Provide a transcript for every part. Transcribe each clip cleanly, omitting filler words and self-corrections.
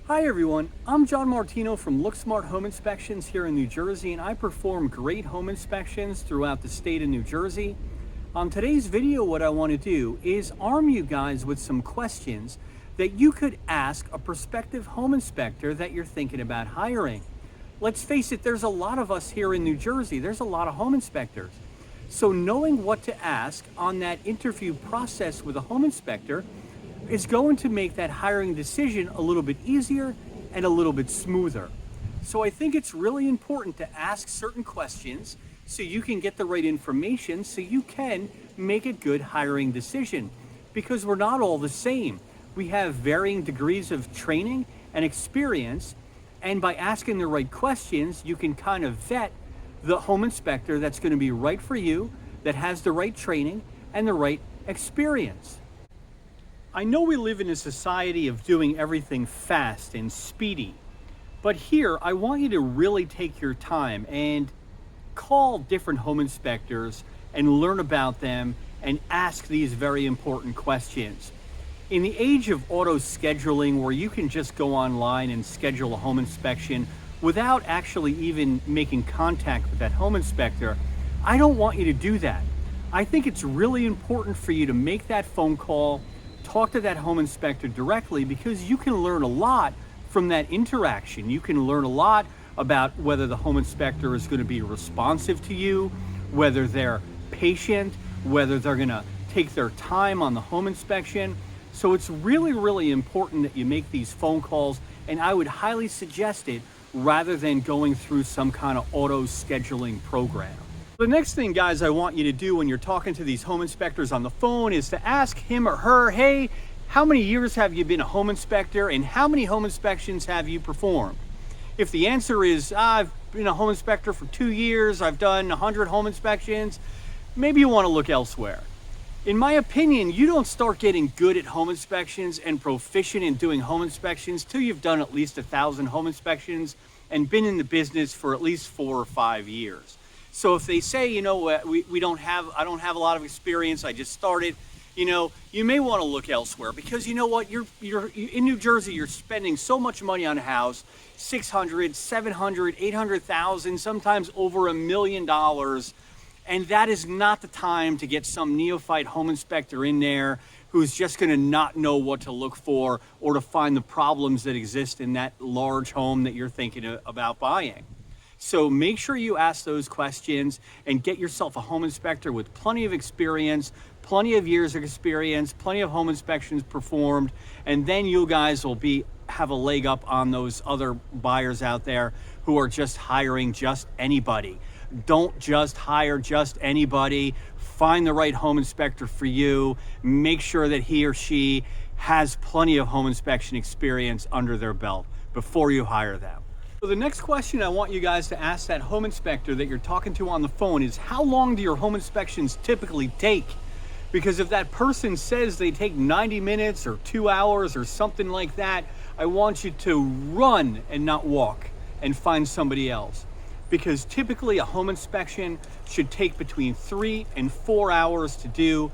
Hi everyone, I'm John Martino from LookSmart Home Inspections here in New Jersey, and I perform great home inspections throughout the state of New Jersey. On today's video, what I want to do is arm you guys with some questions that you could ask a prospective home inspector that you're thinking about hiring. Let's face it, there's a lot of us here in New Jersey. There's a lot of home inspectors. So knowing what to ask on that interview process with a home inspector is going to make that hiring decision a little bit easier and a little bit smoother. So I think it's really important to ask certain questions so you can get the right information so you can make a good hiring decision, because we're not all the same. We have varying degrees of training and experience, and by asking the right questions, you can kind of vet the home inspector that's going to be right for you, that has the right training and the right experience. I know we live in a society of doing everything fast and speedy, but here I want you to really take your time and call different home inspectors and learn about them and ask these very important questions. In the age of auto scheduling, where you can just go online and schedule a home inspection without actually even making contact with that home inspector, I don't want you to do that. I think it's really important for you to make that phone call, talk to that home inspector directly, because you can learn a lot from that interaction. You can learn a lot about whether the home inspector is going to be responsive to you, whether they're patient, whether they're going to take their time on the home inspection. So it's really, really important that you make these phone calls, and I would highly suggest it rather than going through some kind of auto scheduling program. The next thing, guys, I want you to do when you're talking to these home inspectors on the phone is to ask him or her, hey, how many years have you been a home inspector and how many home inspections have you performed? If the answer is, I've been a home inspector for 2 years, I've done 100 home inspections, maybe you want to look elsewhere. In my opinion, you don't start getting good at home inspections and proficient in doing home inspections till you've done at least 1,000 home inspections and been in the business for at least 4 or 5 years. So if they say, I don't have a lot of experience, I just started, you may want to look elsewhere, because you know what, you're in New Jersey, you're spending so much money on a house, 600, 700, 800,000, sometimes over $1 million. And that is not the time to get some neophyte home inspector in there who's just going to not know what to look for or to find the problems that exist in that large home that you're thinking about buying. So make sure you ask those questions and get yourself a home inspector with plenty of experience, plenty of years of experience, plenty of home inspections performed, and then you guys will have a leg up on those other buyers out there who are just hiring just anybody. Don't just hire just anybody. Find the right home inspector for you. Make sure that he or she has plenty of home inspection experience under their belt before you hire them. So the next question I want you guys to ask that home inspector that you're talking to on the phone is, how long do your home inspections typically take? Because if that person says they take 90 minutes or 2 hours or something like that, I want you to run and not walk and find somebody else. Because typically a home inspection should take between 3 and 4 hours to do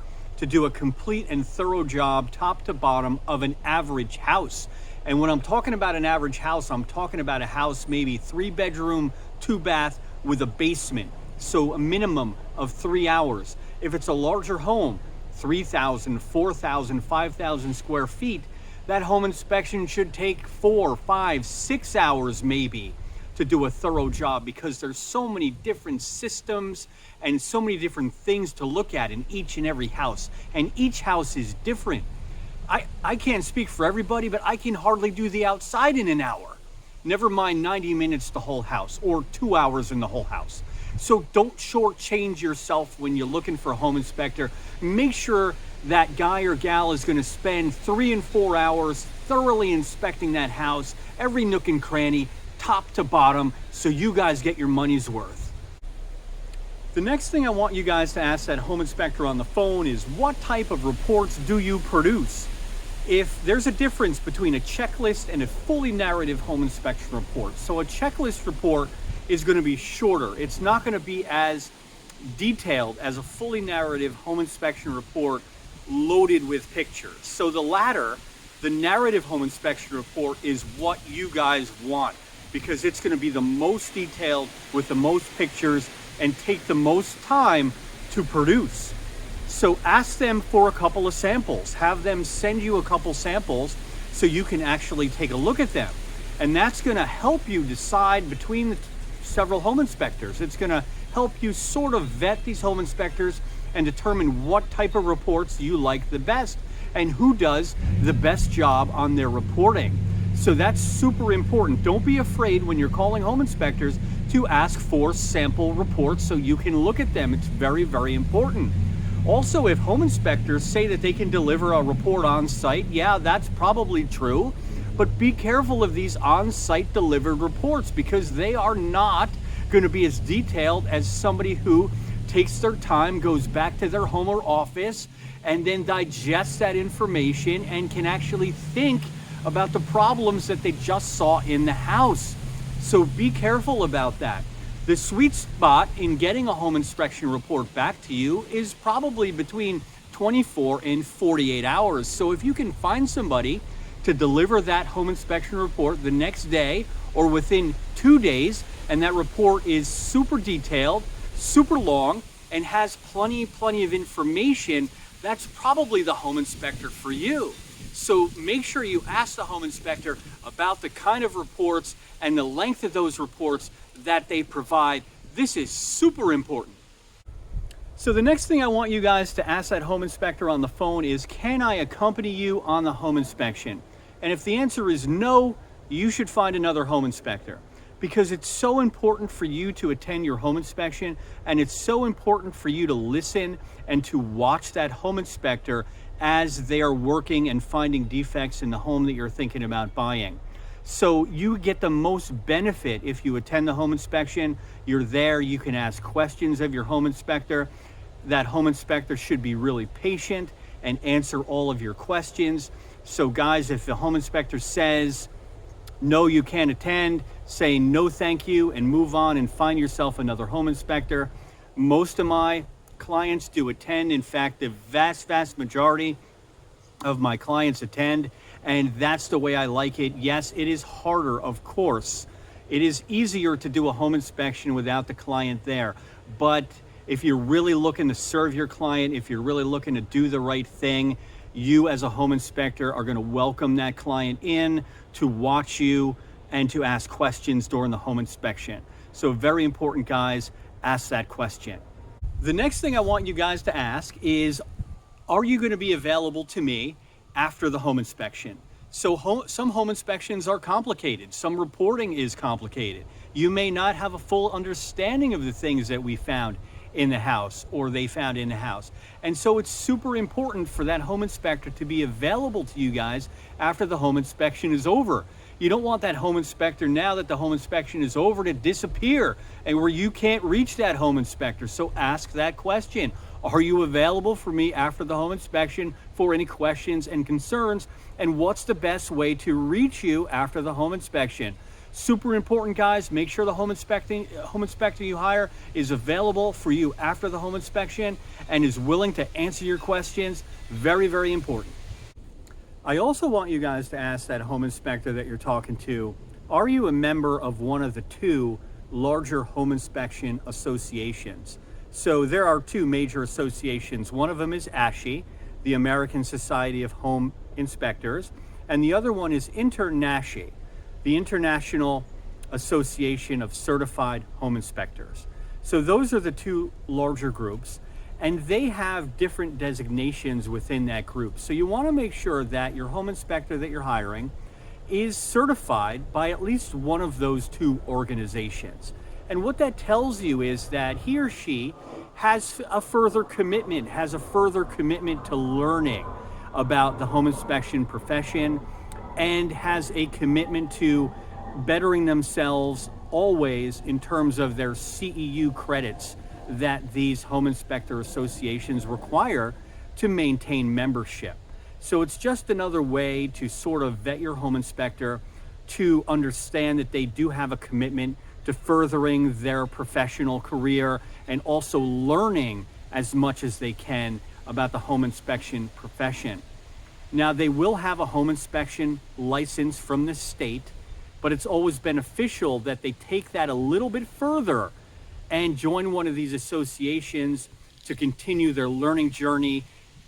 a complete and thorough job, top to bottom, of an average house. And when I'm talking about an average house, I'm talking about a house maybe 3-bedroom, 2-bath with a basement. So a minimum of 3 hours. If it's a larger home, 3,000, 4,000, 5,000 square feet, that home inspection should take 4, 5, 6 hours maybe to do a thorough job, because there's so many different systems and so many different things to look at in each and every house. And each house is different. I can't speak for everybody, but I can hardly do the outside in an hour. Never mind 90 minutes the whole house, or 2 hours in the whole house. So don't shortchange yourself when you're looking for a home inspector. Make sure that guy or gal is going to spend 3 and 4 hours thoroughly inspecting that house, every nook and cranny, top to bottom, so you guys get your money's worth. The next thing I want you guys to ask that home inspector on the phone is, what type of reports do you produce? If there's a difference between a checklist and a fully narrative home inspection report. So a checklist report is going to be shorter. It's not going to be as detailed as a fully narrative home inspection report loaded with pictures. So the latter, The narrative home inspection report is what you guys want, because it's going to be the most detailed with the most pictures and take the most time to produce. So ask them for a couple of samples. Have them send you a couple samples so you can actually take a look at them. And that's going to help you decide between the several home inspectors. It's going to help you sort of vet these home inspectors and determine what type of reports you like the best and who does the best job on their reporting. So that's super important. Don't be afraid when you're calling home inspectors to ask for sample reports so you can look at them. It's very, very important. Also, if home inspectors say that they can deliver a report on site, yeah, that's probably true, but be careful of these on-site delivered reports, because they are not going to be as detailed as somebody who takes their time, goes back to their home or office, and then digests that information and can actually think about the problems that they just saw in the house. So be careful about that. The sweet spot in getting a home inspection report back to you is probably between 24 and 48 hours. So if you can find somebody to deliver that home inspection report the next day or within 2 days, and that report is super detailed, super long, and has plenty of information, that's probably the home inspector for you. So make sure you ask the home inspector about the kind of reports and the length of those reports that they provide. This is super important. So the next thing I want you guys to ask that home inspector on the phone is, can I accompany you on the home inspection? And if the answer is no, you should find another home inspector, because it's so important for you to attend your home inspection, and it's so important for you to listen and to watch that home inspector as they are working and finding defects in the home that you're thinking about buying. So you get the most benefit if you attend the home inspection. You're there, you can ask questions of your home inspector. That home inspector should be really patient and answer all of your questions. So guys, if the home inspector says, no, you can't attend, say no thank you and move on and find yourself another home inspector. Most of my clients do attend. In fact, the vast majority of my clients attend, and that's the way I like it. Yes, it is harder, of course. It is easier to do a home inspection without the client there. But if you're really looking to serve your client, if you're really looking to do the right thing, you as a home inspector are going to welcome that client in to watch you and to ask questions during the home inspection. So very important, guys, ask that question. The next thing I want you guys to ask is, are you going to be available to me after the home inspection? So some home inspections are complicated. Some reporting is complicated. You may not have a full understanding of the things that we found in the house or they found in the house. And so it's super important for that home inspector to be available to you guys after the home inspection is over. You don't want that home inspector, now that the home inspection is over, to disappear and where you can't reach that home inspector. So ask that question. Are you available for me after the home inspection for any questions and concerns? And what's the best way to reach you after the home inspection? Super important, guys. Make sure the home inspector you hire is available for you after the home inspection and is willing to answer your questions. Very, very important. I also want you guys to ask that home inspector that you're talking to, are you a member of one of the two larger home inspection associations? So there are two major associations. One of them is ASHI, the American Society of Home Inspectors, and the other one is INTERNASHI, the International Association of Certified Home Inspectors. So those are the two larger groups, and they have different designations within that group. So you want to make sure that your home inspector that you're hiring is certified by at least one of those two organizations. And what that tells you is that he or she has a further commitment, to learning about the home inspection profession, and has a commitment to bettering themselves always in terms of their CEU credits that these home inspector associations require to maintain membership. So it's just another way to sort of vet your home inspector, to understand that they do have a commitment to furthering their professional career and also learning as much as they can about the home inspection profession. Now, they will have a home inspection license from the state, but it's always beneficial that they take that a little bit further and join one of these associations to continue their learning journey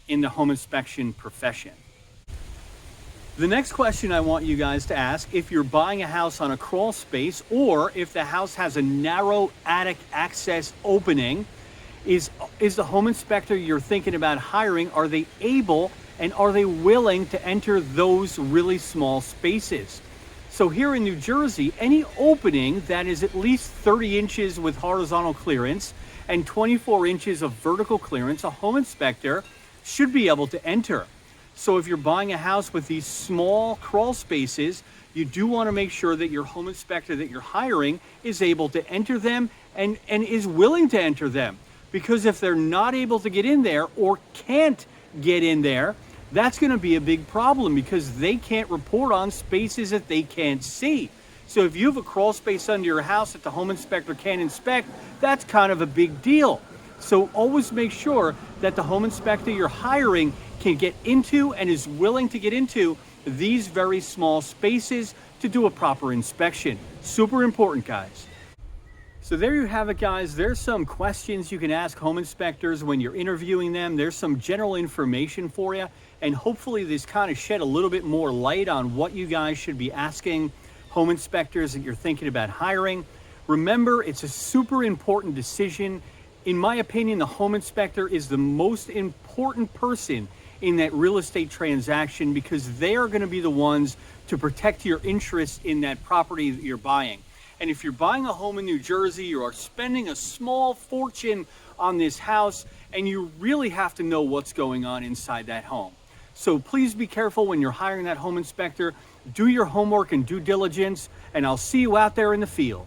in the home inspection profession. The next question I want you guys to ask, if you're buying a house on a crawl space or if the house has a narrow attic access opening, is the home inspector you're thinking about hiring, are they able and are they willing to enter those really small spaces? So here in New Jersey, any opening that is at least 30 inches with horizontal clearance and 24 inches of vertical clearance, a home inspector should be able to enter. So if you're buying a house with these small crawl spaces, you do want to make sure that your home inspector that you're hiring is able to enter them and is willing to enter them. Because if they're not able to get in there or can't get in there, that's going to be a big problem because they can't report on spaces that they can't see. So if you have a crawl space under your house that the home inspector can't inspect, that's kind of a big deal. So always make sure that the home inspector you're hiring can get into and is willing to get into these very small spaces to do a proper inspection. Super important, guys. So there you have it, guys. There's some questions you can ask home inspectors when you're interviewing them. There's some general information for you, and hopefully this kind of shed a little bit more light on what you guys should be asking home inspectors that you're thinking about hiring. Remember, it's a super important decision. In my opinion, the home inspector is the most important person in that real estate transaction because they are going to be the ones to protect your interest in that property that you're buying. And if you're buying a home in New Jersey, you are spending a small fortune on this house, and you really have to know what's going on inside that home. So please be careful when you're hiring that home inspector. Do your homework and due diligence, and I'll see you out there in the field.